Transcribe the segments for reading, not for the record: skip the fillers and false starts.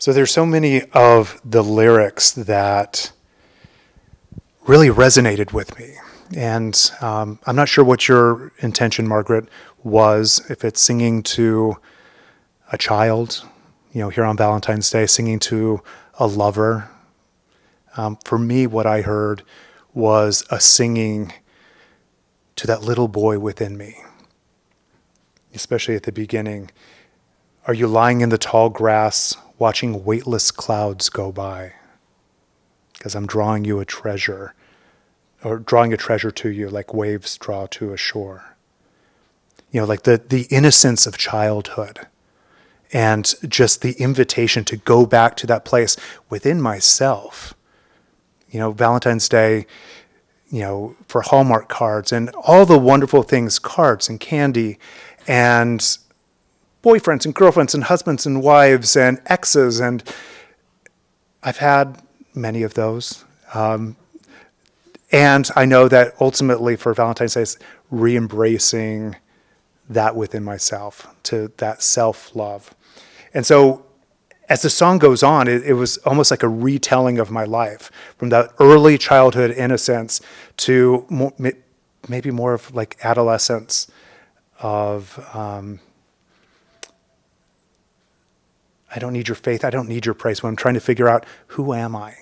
So there's so many of the lyrics that really resonated with me. And I'm not sure what your intention, Margaret, was, if it's singing to a child, here on Valentine's Day, singing to a lover. For me, what I heard was a singing to that little boy within me, especially at the beginning. Are you lying in the tall grass, watching weightless clouds go by? Because I'm drawing you a treasure, or drawing a treasure to you like waves draw to a shore. Like the innocence of childhood, and just the invitation to go back to that place within myself. Valentine's Day, for Hallmark cards and all the wonderful things, cards and candy and boyfriends and girlfriends and husbands and wives and exes. And I've had many of those. And I know that ultimately for Valentine's Day, it's re-embracing that within myself, to that self-love. And so as the song goes on, it was almost like a retelling of my life, from that early childhood innocence to maybe more of like adolescence of, I don't need your faith, I don't need your praise, when I'm trying to figure out, who am I?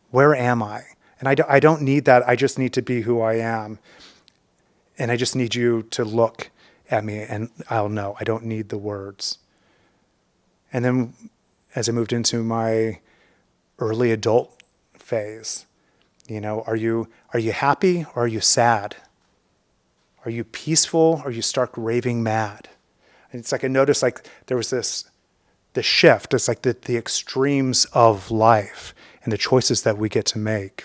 Where am I? And I don't need that, I just need to be who I am. And I just need you to look at me and I'll know. I don't need the words. And then as I moved into my early adult phase, are you happy or are you sad? Are you peaceful or are you stark raving mad? And it's like I noticed like there was the shift. It's like the extremes of life and the choices that we get to make.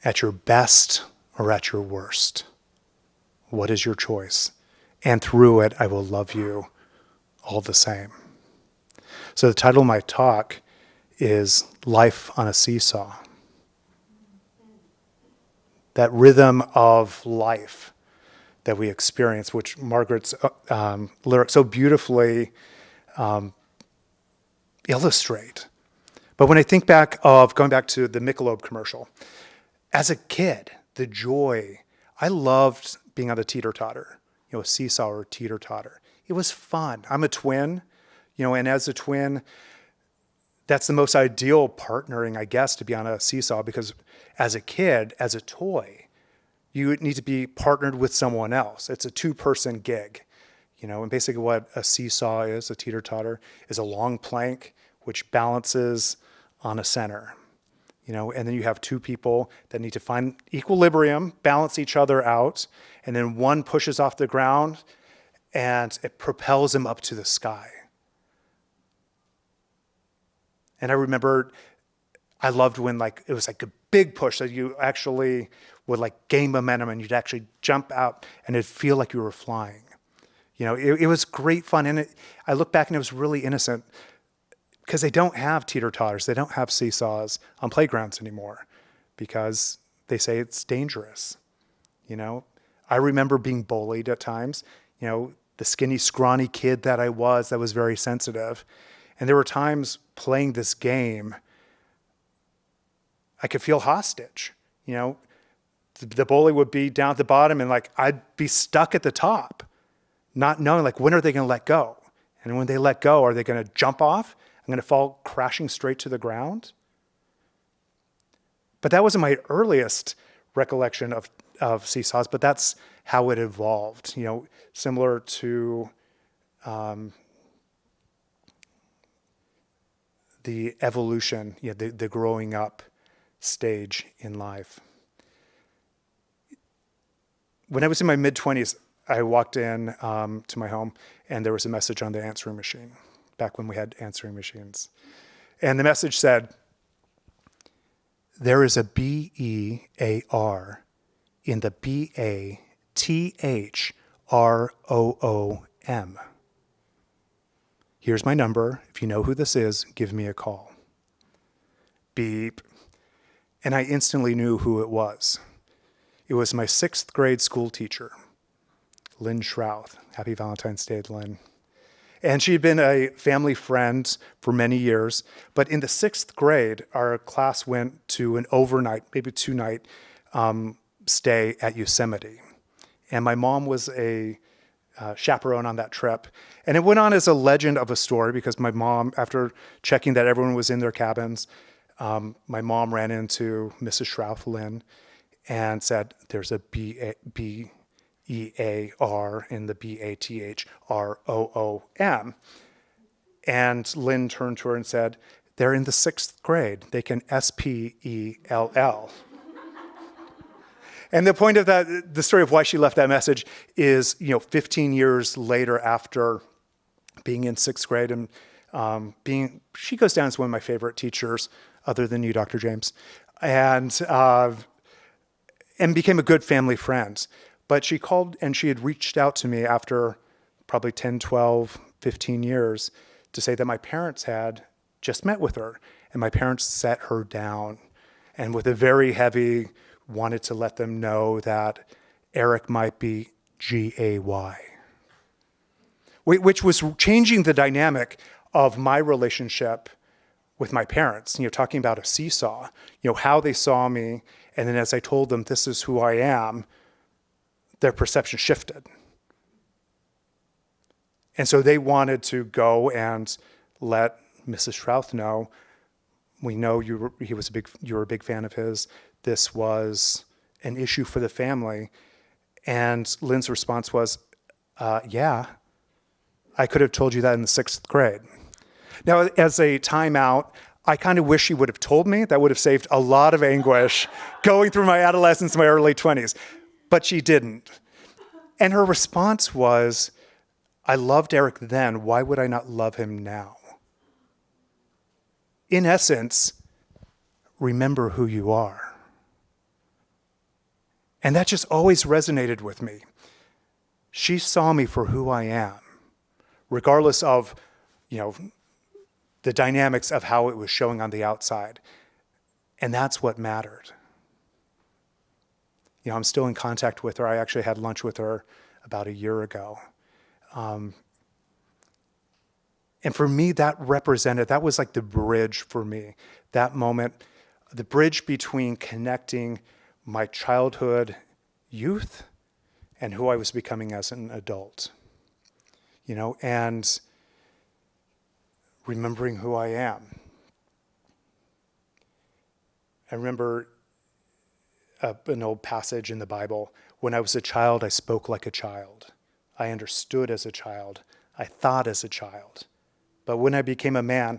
At your best or at your worst, what is your choice? And through it, I will love you all the same. So the title of my talk is Life on a Seesaw. That rhythm of life that we experience, which Margaret's lyrics so beautifully illustrate. But when I think back of going back to the Michelob commercial, as a kid, the joy, I loved being on the teeter-totter, a seesaw or teeter-totter. It was fun. I'm a twin, and as a twin, that's the most ideal partnering, I guess, to be on a seesaw, because as a kid, as a toy, you need to be partnered with someone else. It's a two-person gig, and basically what a seesaw is, a teeter-totter, is a long plank which balances on a center. And then you have two people that need to find equilibrium, balance each other out, and then one pushes off the ground and it propels him up to the sky. And I remember I loved when it was like a big push that you actually would gain momentum and you'd actually jump out and it'd feel like you were flying. It was great fun. And I look back and it was really innocent, because they don't have teeter-totters, they don't have seesaws on playgrounds anymore, because they say it's dangerous. I remember being bullied at times, the skinny, scrawny kid that I was that was very sensitive. And there were times playing this game, I could feel hostage. The bully would be down at the bottom and I'd be stuck at the top, not knowing when are they going to let go? And when they let go, are they going to jump off? I'm going to fall crashing straight to the ground. But that wasn't my earliest recollection of seesaws, but that's how it evolved, similar to the evolution, the growing up stage in life. When I was in my mid-20s, I walked in to my home and there was a message on the answering machine, back when we had answering machines. And the message said, there is a B-E-A-R in the B-A-T-H-R-O-O-M. Here's my number. If you know who this is, give me a call. Beep. And I instantly knew who it was. It was my 6th grade school teacher, Lynn Shrouth. Happy Valentine's Day, Lynn. And she had been a family friend for many years. But in the 6th grade, our class went to an overnight, maybe 2-night stay at Yosemite. And my mom was a chaperone on that trip. And it went on as a legend of a story because my mom, after checking that everyone was in their cabins, my mom ran into Mrs. Shrouth Lynn and said, there's a B-E-A-R in the B-A-T-H-R-O-O-M. And Lynn turned to her and said, they're in the 6th grade. They can S-P-E-L-L. And the point of that, the story of why she left that message is, 15 years later after being in 6th grade and she goes down as one of my favorite teachers, other than you, Dr. James, and became a good family friend. But she called and she had reached out to me after probably 10, 12, 15 years to say that my parents had just met with her. And my parents sat her down and with a very heavy, wanted to let them know that Eric might be G-A-Y, which was changing the dynamic of my relationship with my parents, talking about a seesaw, how they saw me. And then as I told them, this is who I am, their perception shifted. And so they wanted to go and let Mrs. Shrouth know, we know you were a big fan of his. This was an issue for the family. And Lynn's response was, yeah, I could have told you that in the 6th grade. Now, as a timeout, I kind of wish she would have told me. That would have saved a lot of anguish going through my adolescence and my early 20s. But she didn't. And her response was, I loved Eric then. Why would I not love him now? In essence, remember who you are. And that just always resonated with me. She saw me for who I am, regardless of, the dynamics of how it was showing on the outside. And that's what mattered. I'm still in contact with her. I actually had lunch with her about a year ago. And for me, that was like the bridge for me. That moment, the bridge between connecting my childhood youth and who I was becoming as an adult. And remembering who I am. I remember an old passage in the Bible. When I was a child, I spoke like a child. I understood as a child. I thought as a child. But when I became a man,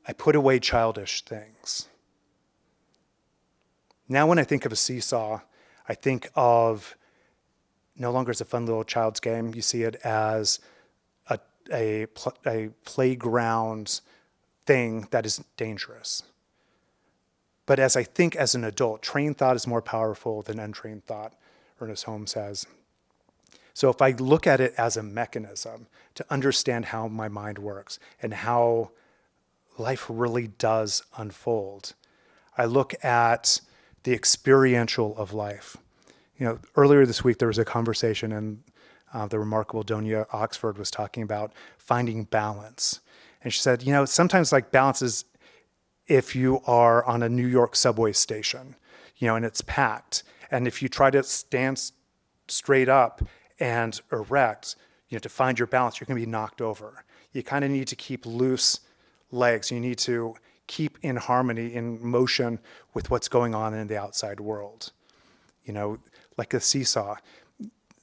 I put away childish things. Now when I think of a seesaw, I think of no longer as a fun little child's game. You see it as a playground thing that is dangerous. But as I think as an adult, trained thought is more powerful than untrained thought, Ernest Holmes says. So if I look at it as a mechanism to understand how my mind works and how life really does unfold, I look at the experiential of life. Earlier this week there was a conversation and the remarkable Donia Oxford was talking about finding balance. And she said, sometimes balance is if you are on a New York subway station, and it's packed. And if you try to stand straight up and erect, to find your balance, you're going to be knocked over. You kind of need to keep loose legs. You need to keep in harmony, in motion with what's going on in the outside world. Like a seesaw.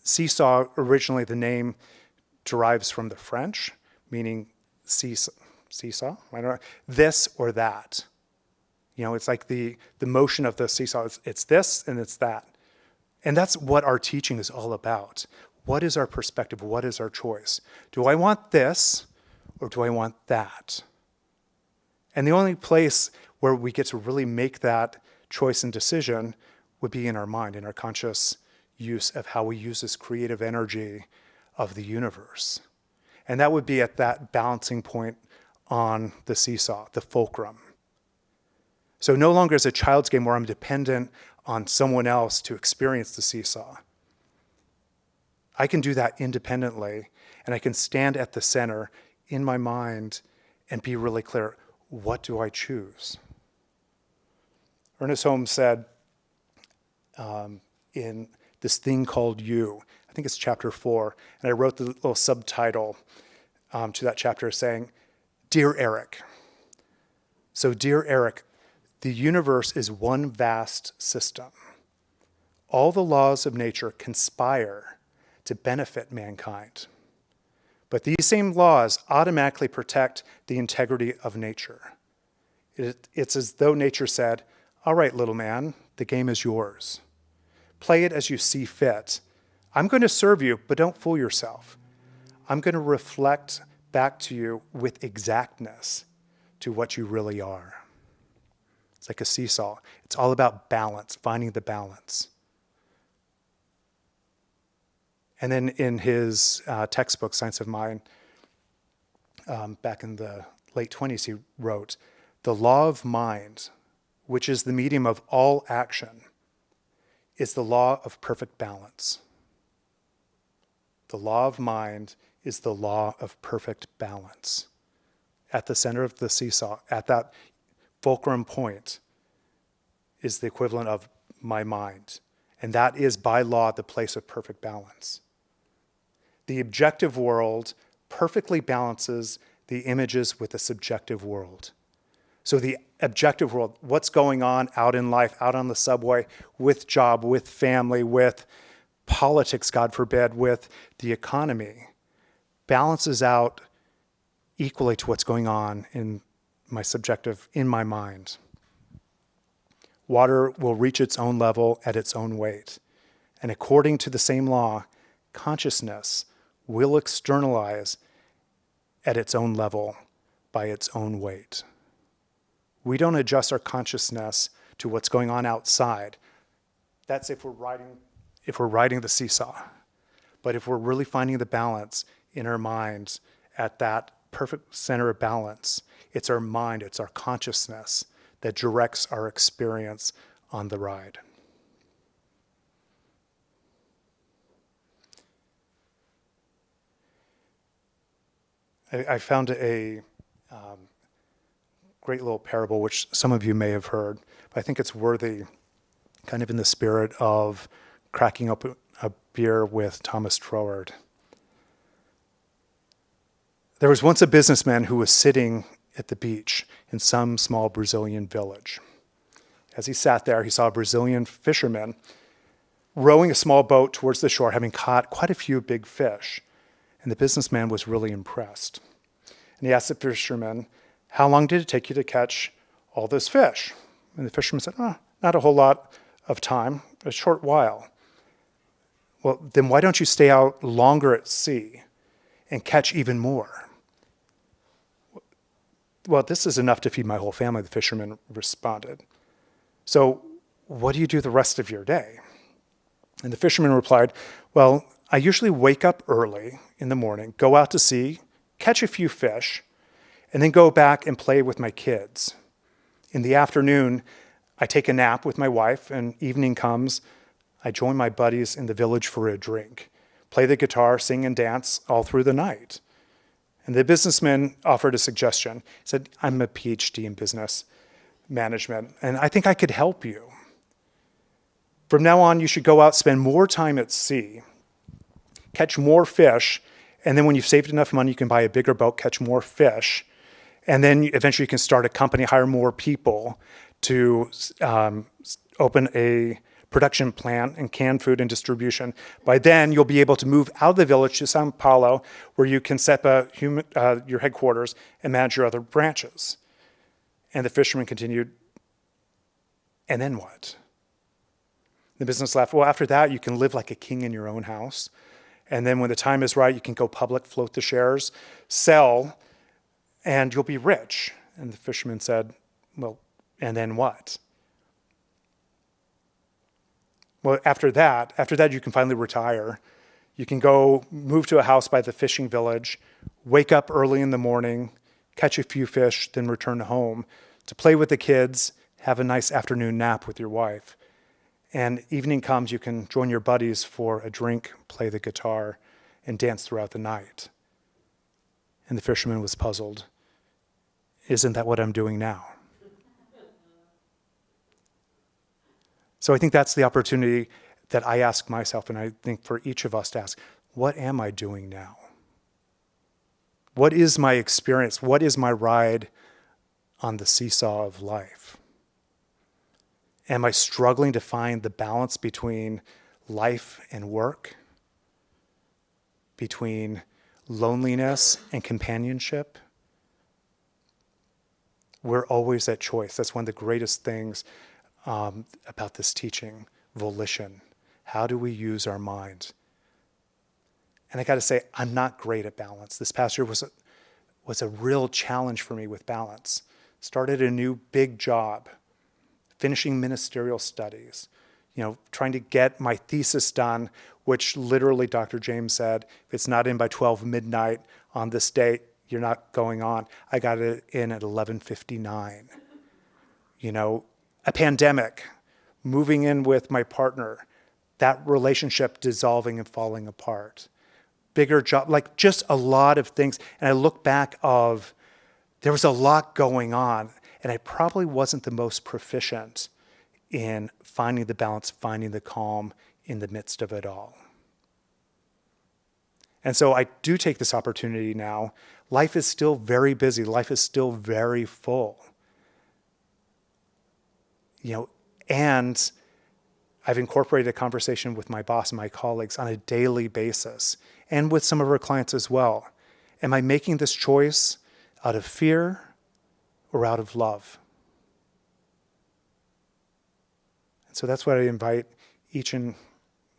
Seesaw, originally the name derives from the French, meaning seesaw, I don't know, this or that. It's like the motion of the seesaw. It's this and it's that. And that's what our teaching is all about. What is our perspective? What is our choice? Do I want this or do I want that? And the only place where we get to really make that choice and decision would be in our mind, in our conscious use of how we use this creative energy of the universe. And that would be at that balancing point on the seesaw, the fulcrum. So no longer is a child's game where I'm dependent on someone else to experience the seesaw. I can do that independently, and I can stand at the center in my mind and be really clear, what do I choose? Ernest Holmes said in this thing called You, I think it's chapter 4, and I wrote the little subtitle to that chapter saying, Dear Eric. So, dear Eric, the universe is one vast system. All the laws of nature conspire to benefit mankind. But these same laws automatically protect the integrity of nature. It's as though nature said, all right, little man, the game is yours. Play it as you see fit. I'm going to serve you, but don't fool yourself. I'm going to reflect back to you with exactness to what you really are. It's like a seesaw. It's all about balance, finding the balance. And then in his textbook, Science of Mind, back in the late 20s, he wrote, the law of mind, which is the medium of all action, is the law of perfect balance. The law of mind is the law of perfect balance. At the center of the seesaw, at that fulcrum point, is the equivalent of my mind. And that is, by law, the place of perfect balance. The objective world perfectly balances the images with the subjective world. So the objective world, what's going on out in life, out on the subway, with job, with family, with politics, God forbid, with the economy, balances out equally to what's going on in my subjective, in my mind. Water will reach its own level at its own weight. And according to the same law, consciousness will externalize at its own level by its own weight. We don't adjust our consciousness to what's going on outside. That's if we're riding the seesaw. But if we're really finding the balance in our minds at that perfect center of balance, it's our mind, it's our consciousness that directs our experience on the ride. I found a great little parable, which some of you may have heard, but I think it's worthy, kind of in the spirit of cracking up a beer with Thomas Troward. There was once a businessman who was sitting at the beach in some small Brazilian village. As he sat there, he saw a Brazilian fisherman rowing a small boat towards the shore, having caught quite a few big fish. And the businessman was really impressed. And he asked the fisherman, how long did it take you to catch all those fish? And the fisherman said, not a whole lot of time, a short while. Well, then why don't you stay out longer at sea and catch even more? Well, this is enough to feed my whole family, the fisherman responded. So what do you do the rest of your day? And the fisherman replied, well, I usually wake up early in the morning, go out to sea, catch a few fish, and then go back and play with my kids. In the afternoon, I take a nap with my wife, and evening comes, I join my buddies in the village for a drink, play the guitar, sing and dance all through the night. And the businessman offered a suggestion. He said, I'm a PhD in business management, and I think I could help you. From now on, you should go out, spend more time at sea, catch more fish, and then when you've saved enough money, you can buy a bigger boat, catch more fish, and then eventually you can start a company, hire more people to open a production plant and canned food and distribution. By then, you'll be able to move out of the village to Sao Paulo, where you can set up your headquarters and manage your other branches. And the fisherman continued, and then what? The business laughed, well, after that, you can live like a king in your own house. And then when the time is right, you can go public, float the shares, sell, and you'll be rich. And the fisherman said, well, and then what? Well, after that, you can finally retire. You can go move to a house by the fishing village, wake up early in the morning, catch a few fish, then return home to play with the kids, have a nice afternoon nap with your wife. And evening comes, you can join your buddies for a drink, play the guitar, and dance throughout the night. And the fisherman was puzzled. Isn't that what I'm doing now? So I think that's the opportunity that I ask myself, and I think for each of us to ask, what am I doing now? What is my experience? What is my ride on the seesaw of life? Am I struggling to find the balance between life and work, between loneliness and companionship? We're always at choice. That's one of the greatest things about this teaching, volition. How do we use our mind? And I got to say, I'm not great at balance. This past year was a real challenge for me with balance. Started a new big job, finishing ministerial studies, trying to get my thesis done, which literally Dr. James said, if it's not in by 12 midnight on this date, you're not going on. I got it in at 11:59. A pandemic, moving in with my partner, that relationship dissolving and falling apart. Bigger job, like just a lot of things. And I look back there was a lot going on, and I probably wasn't the most proficient in finding the balance, finding the calm in the midst of it all. And so I do take this opportunity now. Life is still very busy. Life is still very full. And I've incorporated a conversation with my boss and my colleagues on a daily basis, and with some of our clients as well. Am I making this choice out of fear or out of love? And so that's what I invite each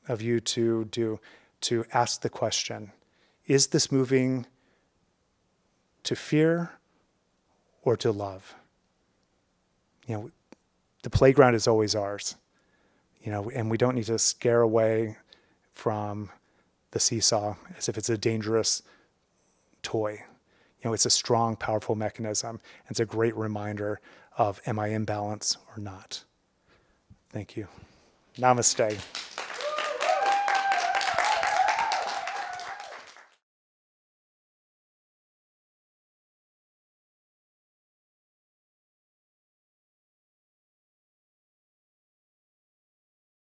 of you to do, to ask the question, is this moving to fear or to love? The playground is always ours, and we don't need to scare away from the seesaw as if it's a dangerous toy. It's a strong, powerful mechanism. It's a great reminder of, am I in balance or not? Thank you. Namaste.